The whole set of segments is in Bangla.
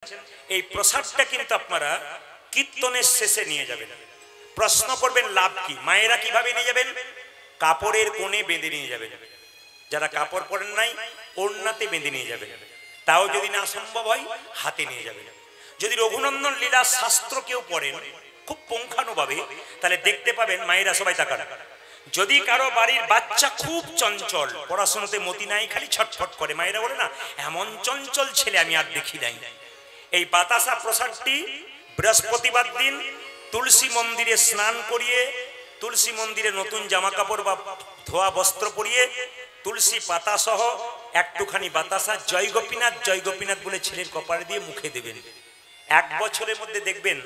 এই প্রসাদটা কিন্তু আপনারা কীর্তনের শেষে নিয়ে যাবেন। প্রশ্ন করবেন লাভ কি? মায়েরা কিভাবে নিয়ে যাবেন? কাপড়ের কোণে বেঁধে নিয়ে যাবেন। যারা কাপড় পরেন নাই ওড়নাতে বেঁধে নিয়ে যাবেন। তাও যদি না সম্ভব হয় হাতে নিয়ে যাবেন। যদি রঘুনন্দন লীলা শাস্ত্র কেউ পড়েন খুব পুঙ্খানুভাবে, তাহলে দেখতে পাবেন মায়েরা সবাই তাকান, যদি কারো বাড়ির বাচ্চা খুব চঞ্চল, পড়াশোনাতে মতি নাই, খালি ছটফট করে, মায়েরা বলে না এমন চঞ্চল ছেলে আমি আর দেখি নাই। এই বাতাসা প্রসাদটি বৃহস্পতিবার দিন তুলসী মন্দিরে স্নান করিয়ে, তুলসী মন্দিরে নতুন জামা কাপড় বা ধোয়া বস্ত্র পরিয়ে তুলসী পাতা সহ একটুখানি বাতাসা জয় গোপীনাথ জয় গোপীনাথ বলে ছেলের কপালে দিয়ে মুখে দেবেন। 1 বছরের মধ্যে দেখবেন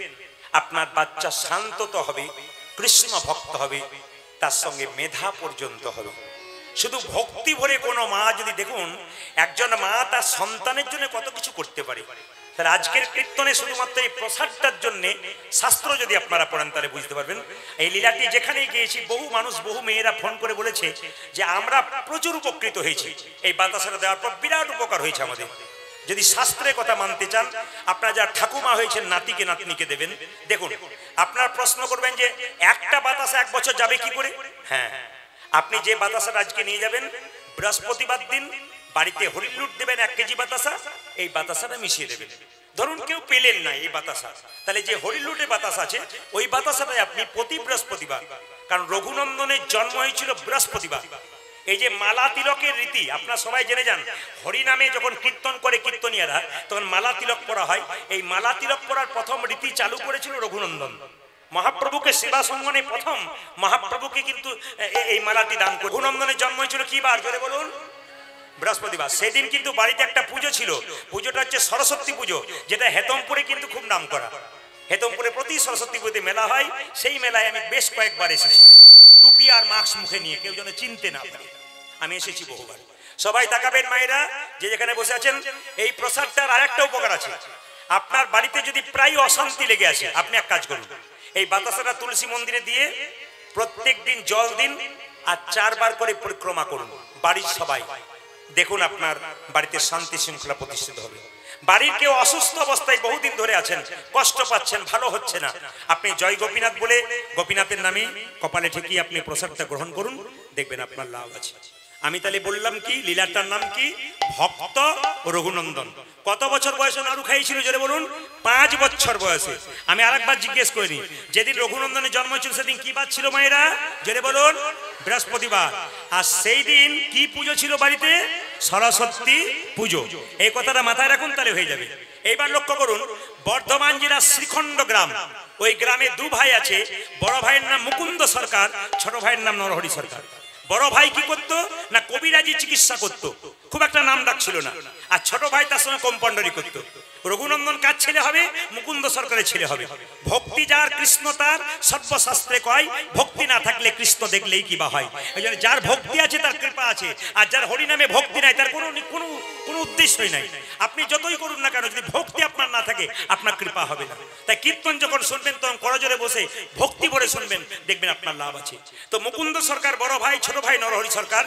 আপনার বাচ্চা শান্ত তো হবে, কৃষ্ণ ভক্ত হবে, তার সঙ্গে মেধা পর্যন্ত হবে। শুধু ভক্তি ভরে কোনো মা যদি দেখুন, একজন মা তার সন্তানের জন্য কত কিছু করতে পারে। তাহলে আজকের কীর্তনে শুধুমাত্র এই প্রসাদটার জন্য শাস্ত্র যদি আপনারা পড়েন তাহলে বুঝতে পারবেন। এই লীলাটি যেখানে গিয়েছি বহু মানুষ বহু মেয়েরা ফোন করে বলেছে যে আমরা প্রচুর উপকৃত হয়েছি, এই বাতাসাটা দেওয়ার পর বিরাট উপকার হয়েছে আমাদের। যদি শাস্ত্রের কথা মানতে চান, আপনারা যারা ঠাকুমা হয়েছেন নাতিকে নাতনিকে দেবেন। দেখুন, আপনার প্রশ্ন করবেন যে একটা বাতাসা 1 বছর যাবে কি করে? হ্যাঁ, আপনি যে বাতাসাটা আজকে নিয়ে যাবেন, বৃহস্পতিবার দিন বাড়িতে হরিলুট দেবেন 1 কেজি বাতাসা, এই বাতাসাটা মিশিয়ে দেবেন। ধরুন কেউ পেলেন না এই বাতাসা, তাহলে যে হরিলুটে বাতাসা আছে ওই বাতাসাটাই আপনি প্রতি বৃহস্পতিবার, কারণ রঘুনন্দনের জন্ম হয়েছিল বৃহস্পতিবার। এই যে মালা তিলকের রীতি আপনারা সবাই জেনে যান, হরিনামে যখন কীর্তন করে কীর্তনিয়ারা তখন মালা তিলক পরা হয়। এই মালা তিলক পরার প্রথম রীতি চালু করেছিল রঘুনন্দন। মহাপ্রভুকে সেবা সঙ্গনে প্রথম মহাপ্রভুকে কিন্তু এই মালাটি দান করে। রঘুনন্দনের জন্ম হয়েছিল কি বার জোরে বলুন? বৃহস্পতিবার। সেদিন কিন্তু বাড়িতে একটা পুজো ছিল, পুজোটা হচ্ছে সরস্বতী পুজো, যেটা হেতমপুরে কিন্তু খুব নাম করা। হেতমপুরে প্রতি সরস্বতী পুজোতে মেলা হয়, সেই মেলায় আমি বেশ কয়েকবার এসেছি, টুপি আর মাস্ক মুখে নিয়ে, কেউ যেন চিনতে না পারে। আমি এসেছি বহুবার। সবাই তাকাবেন মায়েরা যে যেখানে বসে আছেন। এই প্রসাদটার আরেকটা উপকার আছে। আপনার বাড়িতে যদি প্রায় অশান্তি লেগে আসে, আপনি এক কাজ করুন, এই বাতাসাটা তুলসী মন্দিরে দিয়ে প্রত্যেক দিন জল দিন আর 4 বার করে পরিক্রমা করুন বাড়ির সবাই। দেখুন আপনার বাড়িতে শান্তি শৃঙ্খলা প্রতিষ্ঠিত হবে। বাড়ির কেউ অসুস্থ অবস্থায় বহুদিন ধরে আছেন, কষ্ট পাচ্ছেন, ভালো হচ্ছে না, আপনি জয় গোপীনাথ বলে গোপীনাথের নামে কপালে ঠেকিয়ে আপনি প্রসাদটা গ্রহণ করুন, দেখবেন আপনার লাভ আছে। আমি তাহলে বললাম কি, লীলাটার নাম কি? ভক্ত রঘুনন্দন। কত বছর বয়সে নাড়ু খাইছিল জোরে বলুন? 5 বছর বয়সে। আমি আরেকবার জিজ্ঞেস করিনি, যেদিন রঘুনন্দনের জন্ম হয়েছিল সেদিন কি বার ছিল মায়েরা? জোরে বলুন? বৃহস্পতিবার। আর সেই দিন কি পুজো ছিল বাড়িতে? সরস্বতী পুজো। এই কথাটা মাথায় রাখুন, তাহলে হয়ে যাবে। এইবার লক্ষ্য করুন, বর্ধমান জেলার শ্রীখণ্ড গ্রাম, ওই গ্রামে 2 ভাই আছে। বড় ভাইয়ের নাম মুকুন্দ সরকার, ছোট ভাইয়ের নাম নরহরি সরকার। বড় ভাই কি করতো না, কবিরাজি চিকিৎসা করতো, খুব একটা নাম ডাক ছিল না। আর ছোট ভাই তার সঙ্গে কম্পাউন্ডারি করতো। রঘুনন্দন কার ছেলে হবে? মুকুন্দ সরকারের ছেলে হবে। ভক্তি যার কৃষ্ণ তার, সর্বশাস্ত্রে কয়, ভক্তি না থাকলে কৃষ্ণ দেখলেই কি বা হয়। এই জন্য যার ভক্তি আছে তার কৃপা আছে, আর যার হরিনামে ভক্তি নাই তার কোনো উদ্দেশ্যই নাই। আপনি যতই করুন না কেন, যদি ভক্তি আপনার না থাকে আপনার কৃপা হবে না। তাই কীর্তন যখন শুনবেন তখন করজোরে বসে ভক্তি ভরে শুনবেন, দেখবেন আপনার লাভ আছে। তো মুকুন্দ সরকার বড় ভাই, ছোট ভাই নরহরি সরকার।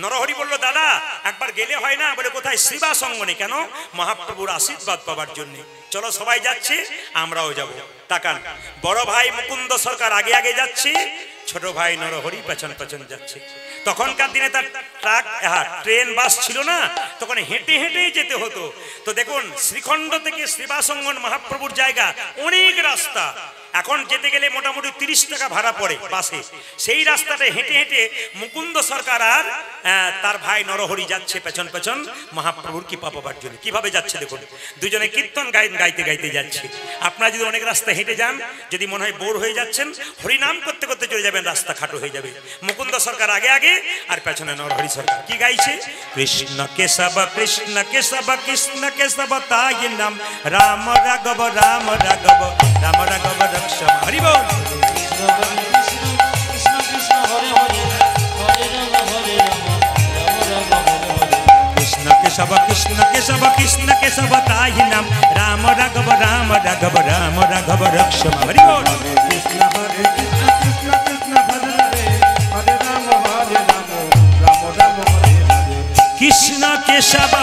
নরহরি বলল, দাদা একবার গেলে হয় না? বলে কোথায়? সেবা সঙ্গনে। কেন? মহাপ্রভুর আশীর্বাদ পাবার জন্য। চলো সবাই যাচ্ছে, আমরাও যাব। তাকান, বড় ভাই মুকুন্দ সরকার আগে আগে যাচ্ছে, ছোট ভাই নরহরি পেছন পেছন যাচ্ছে। তখনকার দিনে তার ট্রেন বাস ছিল না, তখন হেঁটে হেঁটেই যেতে হতো। তো দেখুন, শ্রীখণ্ড থেকে সেবাসঙ্গন মহাপ্রভুর জায়গা অনেক রাস্তা। এখন যেতে গেলে মোটামুটি 30 টাকা ভাড়া পড়ে বাসে। সেই রাস্তাটা হেঁটে হেঁটে মুকুন্দ সরকার আর তার ভাই নরহরি যাচ্ছে পেছন পেছন মহাপ্রভুর কৃপা পাবার জন্য। কিভাবে যাচ্ছে দেখুন, দুজনে কীর্তন গাইতে গাইতে যাচ্ছে। আপনারা যদি অনেক রাস্তা হেঁটে যান, যদি মনে হয় বোর হয়ে যাচ্ছেন, হরিনাম করতে করতে চলে যাবেন, রাস্তা খাটো হয়ে যাবে। মুকুন্দ সরকার আগে আগে আর পেছনে নরহরি সরকার। কি গাইছে? কৃষ্ণ কেশব কৃষ্ণ কেশব কৃষ্ণ কেশব তাই নাম, রাম রাঘব রাম রাঘব রাম রাঘব রক্ষম। হরি বল। কৃষ্ণ কৃষ্ণ হরে হরে হরে রাম হরে রাম রাম রাম হরে হরে। কৃষ্ণ কেশব কৃষ্ণ কেশব কৃষ্ণ কেশব তাই নাম, রাম রাঘব রাম রাঘব রাম রাঘব রক্ষম। হরি বল। কৃষ্ণ হরে কৃষ্ণ কৃষ্ণ কৃষ্ণ হরে হরে হরে রাম হরে রাম রাম রাম হরে হরে। কৃষ্ণ কেশব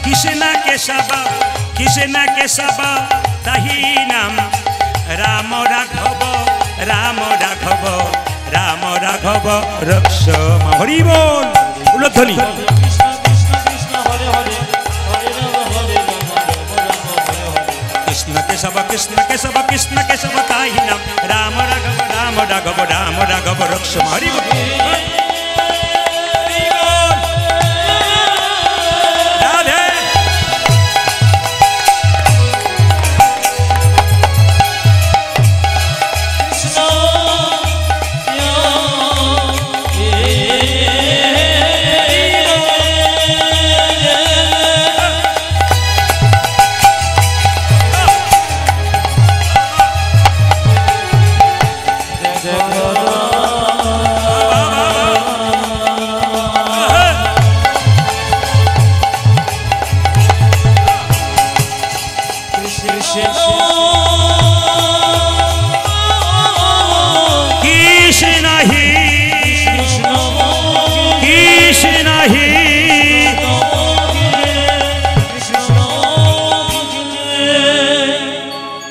কৃষ্ণ কেশব কৃষ্ণ কেশব তাহি নাম রাম রাঘব রাম রাঘব রাম রাঘব রক্ষম। হরি বল উলধ্বনি। কৃষ্ণ কেশব কৃষ্ণ কেশব কৃষ্ণ কেশব তাহি নাম রাম রাঘব রাম রাঘব রাম রাঘব রক্ষম। হরি বল।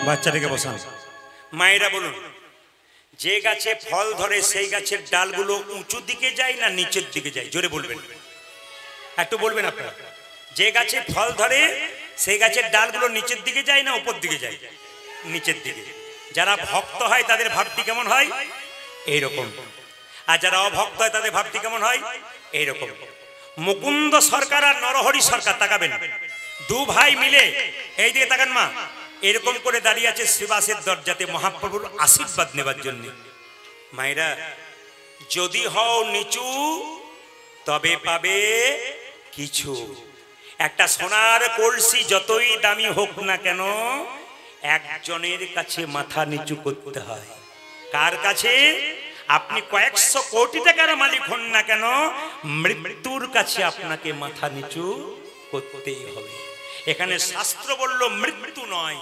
বাচ্চাটাকে বসান। মায়েরা বলুন, যে গাছে ফল ধরে সেই গাছের ডালগুলো উঁচু দিকে যায় না নিচের দিকে যায়? জোরে বলবেন, একটু বলবেন আপনারা। যে গাছে ফল ধরে সেই গাছের ডালগুলো নিচের দিকে যায় না উপর দিকে যায়? নিচের দিকে। যারা ভক্ত হয় তাদের ভাবটি কেমন হয়? এইরকম। আর যারা অভক্ত হয় তাদের ভাবটি কেমন হয়? এইরকম। মুকুন্দ সরকার আর নরহরি সরকার, তাকাবেন, দু ভাই মিলে এই দিকে তাকান মা, এরকম করে দাঁড়িয়ে আছে শ্রীবাসের দরজাতে মহাপ্রভুর আশীর্বাদ নেবার জন্য। মায়েরা, যদি হও নিচু তবে পাবে কিছু। একটা সোনার কলসি যতই দামি হোক না কেন, একজনের কাছে মাথা নিচু করতে হয়। কার কাছে? আপনি কয়েকশো কোটি টাকার মালিক হন না কেন, মৃত্যুর কাছে আপনাকে মাথা নিচু করতেই হবে। এখানে শাস্ত্র বলল মৃত্যু নয়,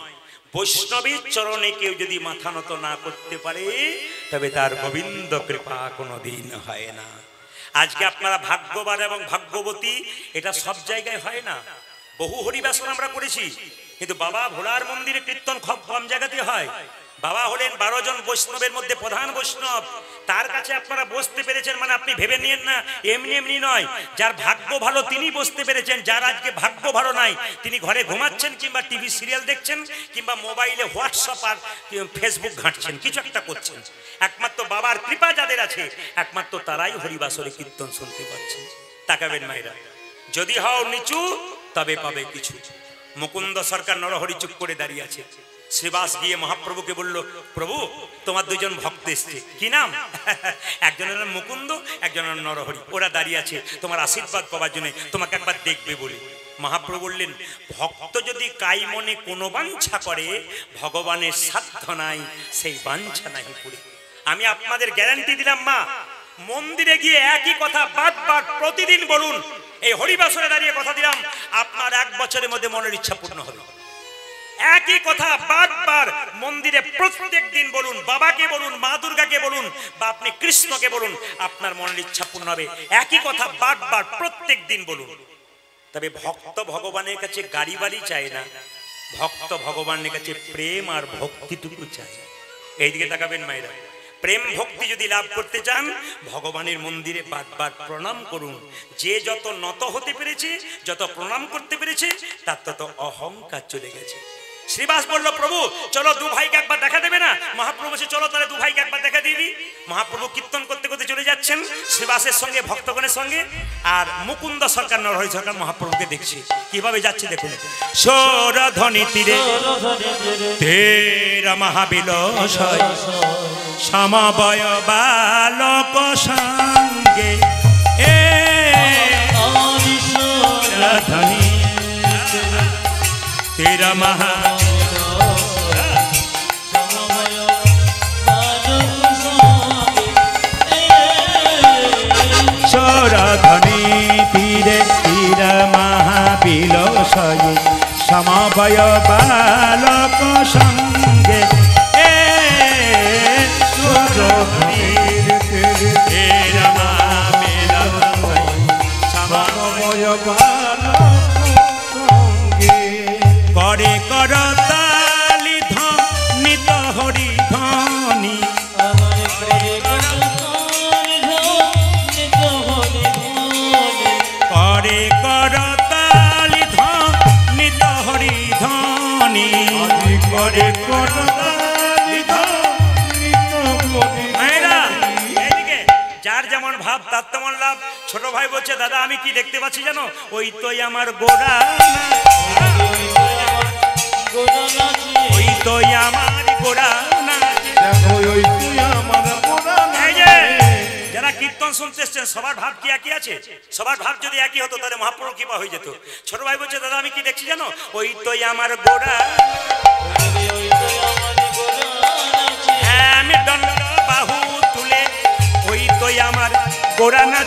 বৈষ্ণবের চরণে কেউ যদি মাথা নত না করতে পারে তবে তার গোবিন্দ কৃপা কোনোদিন হয় না। আজকে আপনারা ভাগ্যবান এবং ভাগ্যবতী, এটা সব জায়গায় হয় না। বহু হরিবাসন আমরা করেছি, কিন্তু বাবা ভোলার মন্দিরে কীর্তন খুব কম জায়গাতে হয়। বাবা হলেন 12 জন বৈষ্ণবের মধ্যে প্রধান বৈষ্ণব। তার কাছে আপনারা বসতে পেরেছেন মানে আপনি ভেবে নিয়েন না এমনি এমনি নয়। যার ভাগ্য ভালো তিনি বসতে পেরেছেন, যার আজকে ভাগ্য ভালো নাই তিনি ঘরে ঘুমাচ্ছেন, কিংবা টিভি সিরিয়াল দেখছেন, কিংবা মোবাইলে হোয়াটসঅ্যাপ আর ফেসবুক ঘাঁটছেন, কিছু একটা করছেন। একমাত্র বাবার কৃপা যাদের আছে, একমাত্র তারাই হরিবাসরে কীর্তন শুনতে পাচ্ছেন। তাকাবেন মায়েরা, যদি হও নিচু তবে পাবে কিছু। মুকুন্দ সরকার নরহরি চুপ করে দাঁড়িয়ে আছে। শ্রীবাস গিয়ে মহাপ্রভুকে বলল, প্রভু তোমার দুজন ভক্ত এসছে, কি নাম? একজনের নাম মুকুন্দ, একজনের নাম নরহরি। ওরা দাঁড়িয়ে আছে তোমার আশীর্বাদ পাওয়ার জন্য, তোমাকে একবার দেখবে বলে। মহাপ্রভু বললেন, ভক্ত যদি কাই মনে কোনো বাঞ্ছা করে, ভগবানের সাধ্য নাই সেই বাঞ্ছা নাই পুরে। আমি আপনাদের গ্যারান্টি দিলাম মা, মন্দিরে গিয়ে একই কথা বারবার প্রতিদিন বলুন, এই হরিবাসরে দাঁড়িয়ে কথা দিলাম, আপনার 1 বছরের মধ্যে মনের ইচ্ছা পূর্ণ হবে। একই কথা বারবার মন্দিরে প্রত্যেক দিন বলুন, বাবাকে বলুন, মা দুর্গাকে বলুন, বা আপনি কৃষ্ণকে বলুন, আপনার মনের ইচ্ছা পূর্ণ হবে। একই কথা বারবার প্রত্যেক দিন বলুন। তবে ভক্ত ভগবানের কাছে গাড়ি বাড়ি চায় না, ভক্ত ভগবানের কাছে প্রেম আর ভক্তিটুকু চায়। এইদিকে তাকাবেন মায়েরা, প্রেম ভক্তি যদি লাভ করতে চান, ভগবানের মন্দিরে বারবার প্রণাম করুন। যে যত নত হতে পেরেছে, যত প্রণাম করতে পেরেছে, তার তত অহংকার চলে গেছে। শ্রীবাস বলল, প্রভু চলো 2 ভাইকে একবার দেখা দেবে না? মহাপ্রভু বলছে, চলো তাহলে 2 ভাইকে একবার দেখা দিয়ে দিই। মহাপ্রভু কীর্তন করতে করতে চলে যাচ্ছেন শ্রীবাসের সঙ্গে, ভক্তগণের সঙ্গে। আর মুকুন্দ সরকার নরহরি সরকার মহাপ্রভুকে দেখছে, কিভাবে যাচ্ছে দেখুন। সৌরধ্বনি তীরে তেরা মহাবিলাসয়, সমবয় বালক সঙ্গে এ সৌরধ্বনি তেরা মহা সৌরধ্বনি তীরে তীর মহাবিলাসয়, সমবয় বালক সঙ্গে এ সৌরধ্বনি তীর মহাবিলাসয়, সমবয় বালক সঙ্গে করে মনি করে যার যেমন ভাব তার তেমন লাভ। ছোট ভাই বলছে দাদা আমি কি দেখতে পাচ্ছি জানো, ওই তোই আমার গোড়া, ওই তোই আমার গোড়া না। যারা কীর্তন শুনতে এসছেন সবার ভাব কি একই আছে? সবার ভাব যদি একই হতো তাহলে মহাপ্রভু কৃপা হয়ে যেত। ছোট ভাই বলছে দাদা আমি কি দেখছি জানো, ওই তোই আমার গোড়া, আমি দণ্ড বাহু তুলে ওই তোই আমার গোড়া না।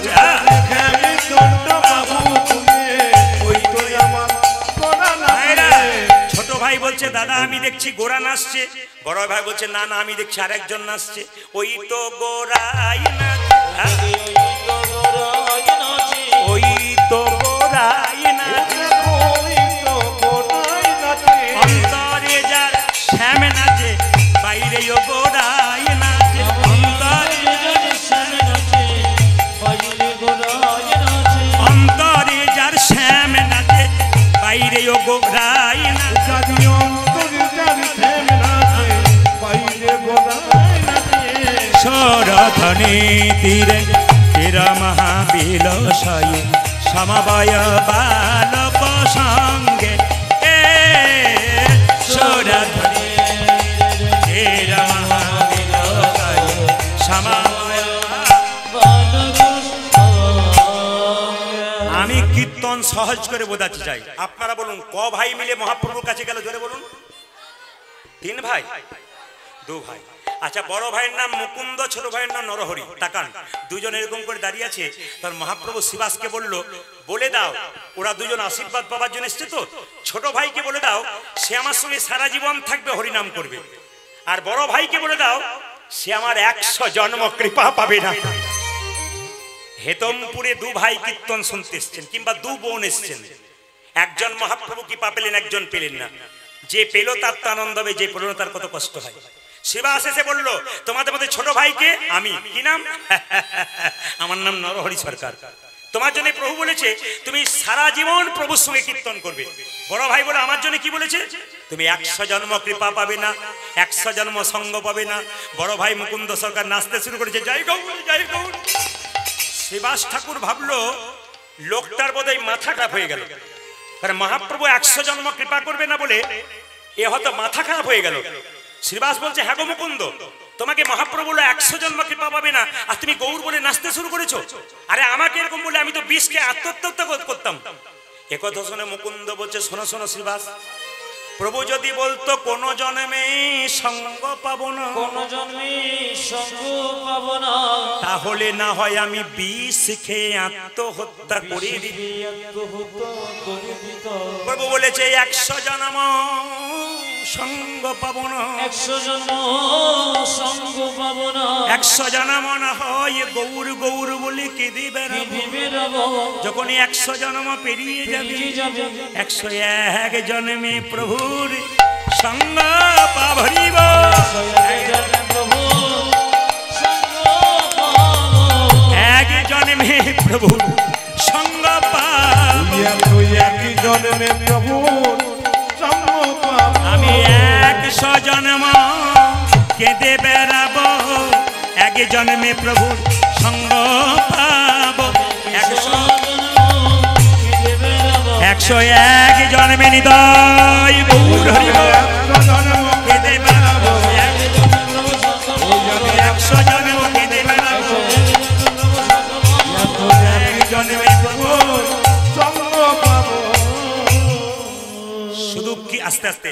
ছোট ভাই বলছে দাদা আমি দেখছি গোড়া নাচছে। বড় ভাই বলছে না না আমি দেখছি আরেকজন নাচছে। ওই তো গোড়াই নাচে, ওই তো গোড়াই নাচে, অন্তরে যার শ্যাম নাচে বাইরে ও গোড়াই নাচে, অন্তরে যার শ্যাম নাচে বাইরে গোড়াই নাচে, অন্তরে যার শ্যাম নাচে বাইরে ও গোড়াই নাচে, সরধনে তীরে তেরা মহাবিলসায় সমবায় বালক সঙ্গে সরধনে তেরা মহাবিলসায় সমবায়। আমি কীর্তন সহজ করে বোঝাতে চাই, আপনারা বলুন ক ভাই মিলে মহাপ্রভুর কাছে গেল? জোরে বলুন। 3 ভাই, 2 ভাই। আচ্ছা বড় ভাইয়ের নাম মুকুন্দ, ছোট ভাইয়ের নাম নরহরি। তাকান দুজন এরকম করে দাঁড়িয়ে আছে। তার মহাপ্রভু শিবাসকে বলে দাও, ওরা দুজন আশীর্বাদ পাওয়ার জন্য এসছে তো, ছোট ভাইকে বলে দাও সে আমার সঙ্গে সারা জীবন থাকবে, হরিনাম করবে। আর বড় ভাইকে বলে দাও সে আমার 100 জন্ম কৃপা পাবে না। হেতমপুরে 2 ভাই কীর্তন শুনতে এসছেন, কিংবা 2 বোন এসছেন। একজন মহাপ্রভু কৃপা পেলেন, একজন পেলেন না। যে পেল তার তো আনন্দ হবে, যে পেল না তার কত কষ্ট হয়। শিবাস এসে বললো তোমাদের মধ্যে ছোট ভাইকে আমি, কি নাম? আমার নাম নরহরি সরকার। তোমার জন্য প্রভু বলেছে তুমি সারা জীবন প্রভুর সঙ্গে কীর্তন করবে। বড় ভাই বলে আমার জন্য কি বলেছে, তুমি 100 জন্ম কৃপা পাবে না, 100 জন্ম সঙ্গ পাবে না। বড় ভাই মুকুন্দ সরকার নাচতে শুরু করেছে, জয় গৌর জয় গৌর। শিবাস ঠাকুর ভাবলো লোকটার বোধহয় মাথা খারাপ হয়ে গেল, কারণ মহাপ্রভু 100 জন্ম কৃপা করবে না বলে এ হয়তো মাথা খারাপ হয়ে গেল। শ্রীবাস বলছে হ্যাঁ গো মুকুন্দ, তোমাকে মহাপ্রভু বলে 100 জন্ম কৃপা পাবে না, আর তুমি গৌর বলে নাচতে শুরু করেছো। আরে আমাকে এরকম বলে আমি তো 20কে আত্মহত্যা করতাম। একথা শুনে মুকুন্দ বলছে শোনো শোনো শ্রীবাস, প্রভু যদি বলতো কোন জন্মে সঙ্গ পাবো না, কোন জন্মে সঙ্গ পাবো না, তাহলে না হয় আমি 20 খেয়ে আত্মহত্যা করে দিই। প্রভু বলেছে 100 জন্ম সঙ্গ পাবো না, 100 জন্ম সঙ্গ পাবো না, 100 জন্ম না হয় গৌর গৌর বলে কেঁদে বেড়াবো। যখন 100 জন্ম পেরিয়ে যাবে 101 জন্মে প্রভুর সঙ্গ পাবো। এক জন্মে প্রভুর সঙ্গ পাবো, এক জন্মে প্রভুর আমি 100 জন্ম কেঁদে বেড়াবো, এক জন্মে প্রভুর সঙ্গ পাবো। 101 জন্মে নিদয় গৌর হরি কেঁদে বেড়াবো, 100 জন্ম কেঁদে বেড়াবো, এক জন্মে প্রভুর সঙ্গ পাবো। শুধু কি আস্তে আস্তে